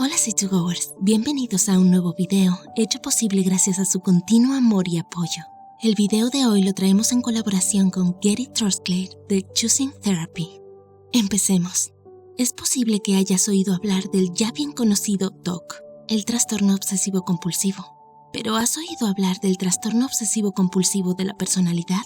Hola City2Goers, bienvenidos a un nuevo video hecho posible gracias a su continuo amor y apoyo. El video de hoy lo traemos en colaboración con Gary Troxler de Choosing Therapy. Empecemos. Es posible que hayas oído hablar del ya bien conocido TOC, el trastorno obsesivo compulsivo. ¿Pero has oído hablar del trastorno obsesivo compulsivo de la personalidad?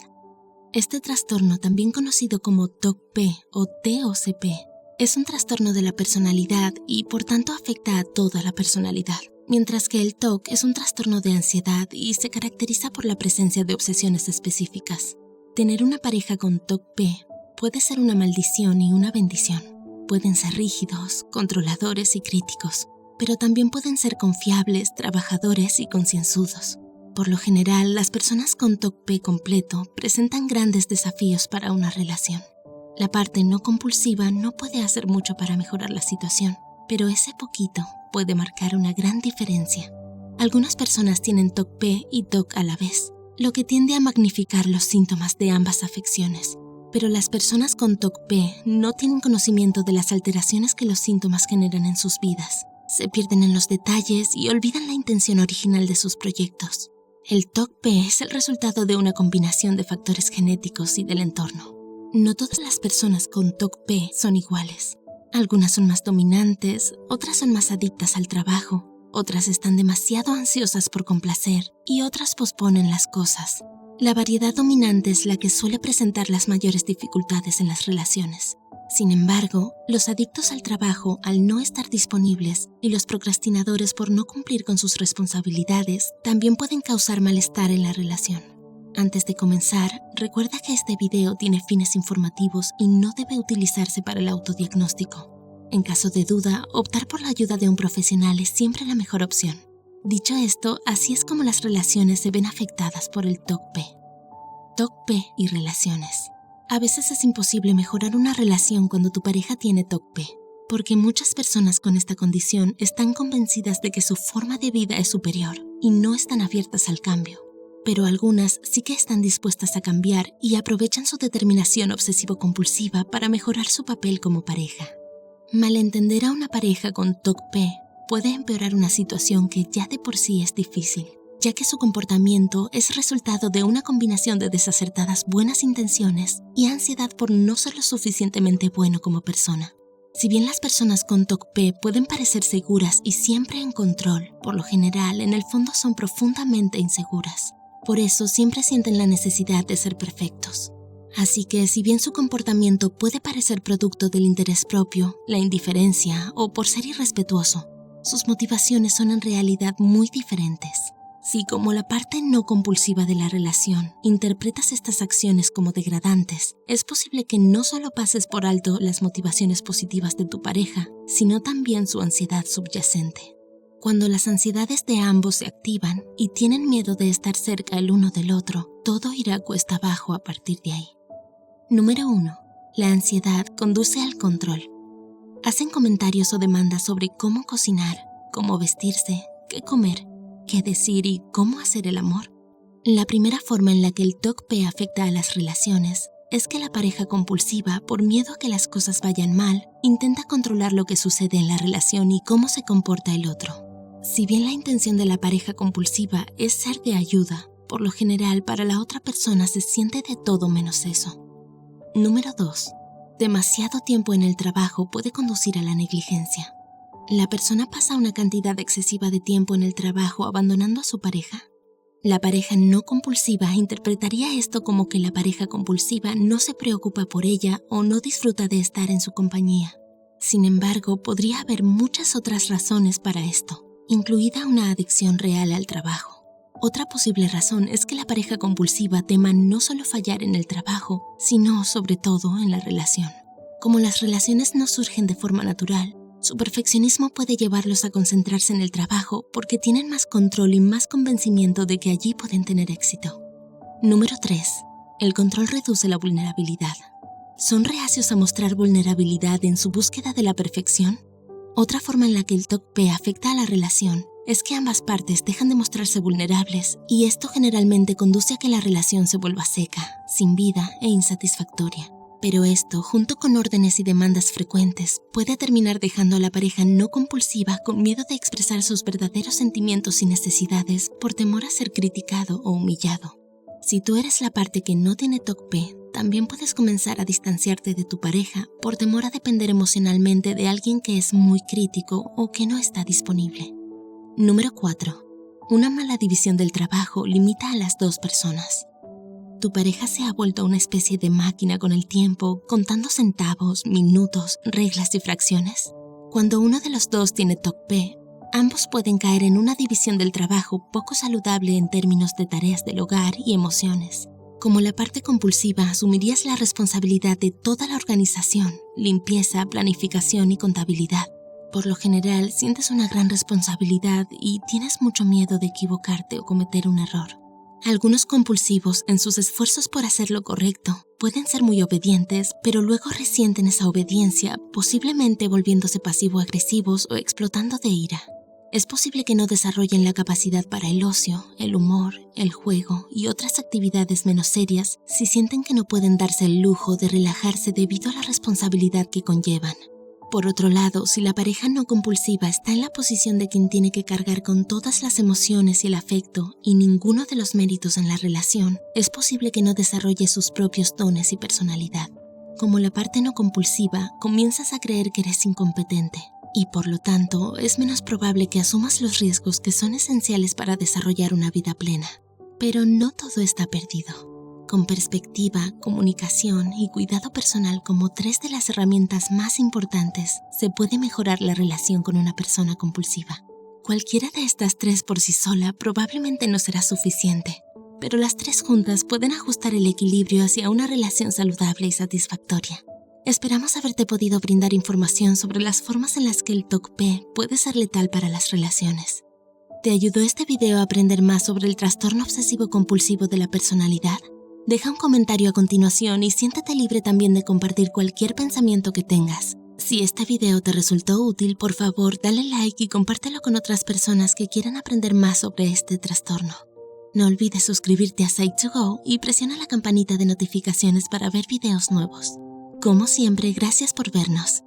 Este trastorno, también conocido como TOC-P o TOC-P, es un trastorno de la personalidad y por tanto afecta a toda la personalidad, mientras que el TOC es un trastorno de ansiedad y se caracteriza por la presencia de obsesiones específicas. Tener una pareja con TOC-P puede ser una maldición y una bendición. Pueden ser rígidos, controladores y críticos, pero también pueden ser confiables, trabajadores y concienzudos. Por lo general, las personas con TOC-P completo presentan grandes desafíos para una relación. La parte no compulsiva no puede hacer mucho para mejorar la situación, pero ese poquito puede marcar una gran diferencia. Algunas personas tienen TOC-P y TOC a la vez, lo que tiende a magnificar los síntomas de ambas afecciones. Pero las personas con TOC-P no tienen conocimiento de las alteraciones que los síntomas generan en sus vidas. Se pierden en los detalles y olvidan la intención original de sus proyectos. El TOC-P es el resultado de una combinación de factores genéticos y del entorno. No todas las personas con TOC-P son iguales. Algunas son más dominantes, otras son más adictas al trabajo, otras están demasiado ansiosas por complacer y otras posponen las cosas. La variedad dominante es la que suele presentar las mayores dificultades en las relaciones. Sin embargo, los adictos al trabajo al no estar disponibles y los procrastinadores por no cumplir con sus responsabilidades también pueden causar malestar en la relación. Antes de comenzar, recuerda que este video tiene fines informativos y no debe utilizarse para el autodiagnóstico. En caso de duda, optar por la ayuda de un profesional es siempre la mejor opción. Dicho esto, así es como las relaciones se ven afectadas por el TOC-P. TOC-P y relaciones. A veces es imposible mejorar una relación cuando tu pareja tiene TOC-P, porque muchas personas con esta condición están convencidas de que su forma de vida es superior y no están abiertas al cambio. Pero algunas sí que están dispuestas a cambiar y aprovechan su determinación obsesivo-compulsiva para mejorar su papel como pareja. Malentender a una pareja con TOC-P puede empeorar una situación que ya de por sí es difícil, ya que su comportamiento es resultado de una combinación de desacertadas buenas intenciones y ansiedad por no ser lo suficientemente bueno como persona. Si bien las personas con TOC-P pueden parecer seguras y siempre en control, por lo general en el fondo son profundamente inseguras. Por eso siempre sienten la necesidad de ser perfectos. Así que si bien su comportamiento puede parecer producto del interés propio, la indiferencia o por ser irrespetuoso, sus motivaciones son en realidad muy diferentes. Si como la parte no compulsiva de la relación interpretas estas acciones como degradantes, es posible que no solo pases por alto las motivaciones positivas de tu pareja, sino también su ansiedad subyacente. Cuando las ansiedades de ambos se activan y tienen miedo de estar cerca el uno del otro, todo irá cuesta abajo a partir de ahí. Número 1. La ansiedad conduce al control. Hacen comentarios o demandas sobre cómo cocinar, cómo vestirse, qué comer, qué decir y cómo hacer el amor. La primera forma en la que el TOC-P afecta a las relaciones es que la pareja compulsiva, por miedo a que las cosas vayan mal, intenta controlar lo que sucede en la relación y cómo se comporta el otro. Si bien la intención de la pareja compulsiva es ser de ayuda, por lo general para la otra persona se siente de todo menos eso. Número 2. Demasiado tiempo en el trabajo puede conducir a la negligencia. ¿La persona pasa una cantidad excesiva de tiempo en el trabajo abandonando a su pareja? La pareja no compulsiva interpretaría esto como que la pareja compulsiva no se preocupa por ella o no disfruta de estar en su compañía. Sin embargo, podría haber muchas otras razones para esto, incluida una adicción real al trabajo. Otra posible razón es que la pareja compulsiva tema no solo fallar en el trabajo, sino sobre todo en la relación. Como las relaciones no surgen de forma natural, su perfeccionismo puede llevarlos a concentrarse en el trabajo porque tienen más control y más convencimiento de que allí pueden tener éxito. Número 3. El control reduce la vulnerabilidad. ¿Son reacios a mostrar vulnerabilidad en su búsqueda de la perfección? Otra forma en la que el TOC-P afecta a la relación es que ambas partes dejan de mostrarse vulnerables y esto generalmente conduce a que la relación se vuelva seca, sin vida e insatisfactoria. Pero esto, junto con órdenes y demandas frecuentes, puede terminar dejando a la pareja no compulsiva con miedo de expresar sus verdaderos sentimientos y necesidades por temor a ser criticado o humillado. Si tú eres la parte que no tiene TOC-P, también puedes comenzar a distanciarte de tu pareja por temor a depender emocionalmente de alguien que es muy crítico o que no está disponible. Número 4. Una mala división del trabajo limita a las dos personas. Tu pareja se ha vuelto una especie de máquina con el tiempo, contando centavos, minutos, reglas y fracciones. Cuando uno de los dos tiene TOC-P, ambos pueden caer en una división del trabajo poco saludable en términos de tareas del hogar y emociones. Como la parte compulsiva, asumirías la responsabilidad de toda la organización, limpieza, planificación y contabilidad. Por lo general, sientes una gran responsabilidad y tienes mucho miedo de equivocarte o cometer un error. Algunos compulsivos, en sus esfuerzos por hacer lo correcto, pueden ser muy obedientes, pero luego resienten esa obediencia, posiblemente volviéndose pasivo-agresivos o explotando de ira. Es posible que no desarrollen la capacidad para el ocio, el humor, el juego y otras actividades menos serias si sienten que no pueden darse el lujo de relajarse debido a la responsabilidad que conllevan. Por otro lado, si la pareja no compulsiva está en la posición de quien tiene que cargar con todas las emociones y el afecto y ninguno de los méritos en la relación, es posible que no desarrolle sus propios dones y personalidad. Como la parte no compulsiva, comienzas a creer que eres incompetente y por lo tanto es menos probable que asumas los riesgos que son esenciales para desarrollar una vida plena. Pero no todo está perdido. Con perspectiva, comunicación y cuidado personal como 3 de las herramientas más importantes, se puede mejorar la relación con una persona compulsiva. Cualquiera de estas 3 por sí sola probablemente no será suficiente, pero las 3 juntas pueden ajustar el equilibrio hacia una relación saludable y satisfactoria. Esperamos haberte podido brindar información sobre las formas en las que el TOC-P puede ser letal para las relaciones. ¿Te ayudó este video a aprender más sobre el trastorno obsesivo-compulsivo de la personalidad? Deja un comentario a continuación y siéntete libre también de compartir cualquier pensamiento que tengas. Si este video te resultó útil, por favor, dale like y compártelo con otras personas que quieran aprender más sobre este trastorno. No olvides suscribirte a Psych2Go y presiona la campanita de notificaciones para ver videos nuevos. Como siempre, gracias por vernos.